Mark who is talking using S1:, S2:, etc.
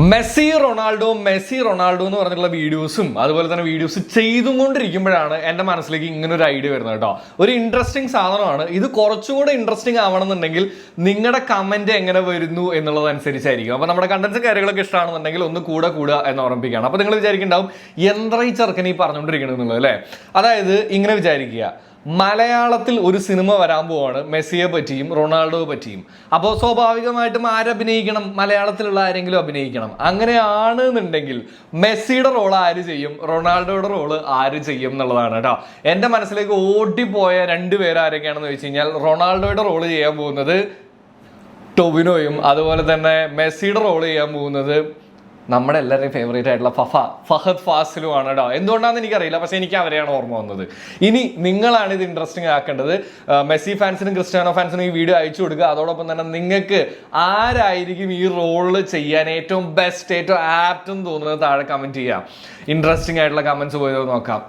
S1: Messi Ronaldo എന്ന് പറഞ്ഞിട്ടുള്ള വീഡിയോസും അതുപോലെ തന്നെ വീഡിയോസ് ചെയ്തുകൊണ്ടിരിക്കുമ്പോഴാണ് എൻ്റെ മനസ്സിലേക്ക് ഇങ്ങനെ ഒരു ഐഡിയ വരുന്നത് കേട്ടോ. ഒരു ഇൻട്രസ്റ്റിംഗ് സാധനമാണ് ഇത്. കുറച്ചുകൂടെ ഇൻട്രസ്റ്റിംഗ് ആവണമെന്നുണ്ടെങ്കിൽ നിങ്ങളുടെ കമന്റ് എങ്ങനെ വരുന്നു എന്നുള്ളതനുസരിച്ചായിരിക്കും. അപ്പൊ നമ്മുടെ കണ്ടന്റ്സ് കാര്യങ്ങളൊക്കെ ഇഷ്ടമാണെന്നുണ്ടെങ്കിൽ ഒന്ന് കൂടുക എന്ന് ഓർമ്മിപ്പിക്കുകയാണ്. അപ്പൊ നിങ്ങൾ വിചാരിക്കുന്നുണ്ടാവും എന്താ ഈ ചെറുക്കൻ ഈ പറഞ്ഞുകൊണ്ടിരിക്കുന്നത് എന്നുള്ളത് അല്ലേ. അതായത് ഇങ്ങനെ വിചാരിക്കുക, മലയാളത്തിൽ ഒരു സിനിമ വരാൻ പോവാണ് മെസ്സിയെ പറ്റിയും റൊണാൾഡോയെ പറ്റിയും. അപ്പോൾ സ്വാഭാവികമായിട്ടും ആരഭിനയിക്കണം? മലയാളത്തിലുള്ള ആരെങ്കിലും അഭിനയിക്കണം. അങ്ങനെയാണെന്നുണ്ടെങ്കിൽ മെസ്സിയുടെ റോള് ആര് ചെയ്യും, റൊണാൾഡോയുടെ റോള് ആര് ചെയ്യും എന്നുള്ളതാണ് കേട്ടോ. എൻ്റെ മനസ്സിലേക്ക് ഓടിപ്പോയ രണ്ടുപേര് ആരൊക്കെയാണെന്ന് വെച്ച് കഴിഞ്ഞാൽ, റൊണാൾഡോയുടെ റോള് ചെയ്യാൻ പോകുന്നത് ടൊവിനോയും അതുപോലെ തന്നെ മെസ്സിയുടെ റോള് ചെയ്യാൻ പോകുന്നത് നമ്മുടെ എല്ലാവരുടെയും ഫേവറേറ്റ് ആയിട്ടുള്ള ഫഹദ് ഫാസിലുമാണ് കേട്ടോ. എന്തുകൊണ്ടാണെന്ന് എനിക്കറിയില്ല, പക്ഷെ എനിക്ക് അവരെയാണ് ഓർമ്മ വന്നത്. ഇനി നിങ്ങളാണ് ഇത് ഇൻട്രസ്റ്റിംഗ് ആക്കേണ്ടത്. മെസ്സി ഫാൻസിനും ക്രിസ്ത്യാനോ ഫാൻസിനും ഈ വീഡിയോ അയച്ചു കൊടുക്കുക. അതോടൊപ്പം തന്നെ നിങ്ങൾക്ക് ആരായിരിക്കും ഈ റോള് ചെയ്യാൻ ഏറ്റവും ബെസ്റ്റ്, ഏറ്റവും ആപ്റ്റ് എന്ന് തോന്നുന്നത് താഴെ കമന്റ് ചെയ്യാം. ഇൻട്രസ്റ്റിംഗ് ആയിട്ടുള്ള കമന്റ്സ് പോയത് നോക്കാം.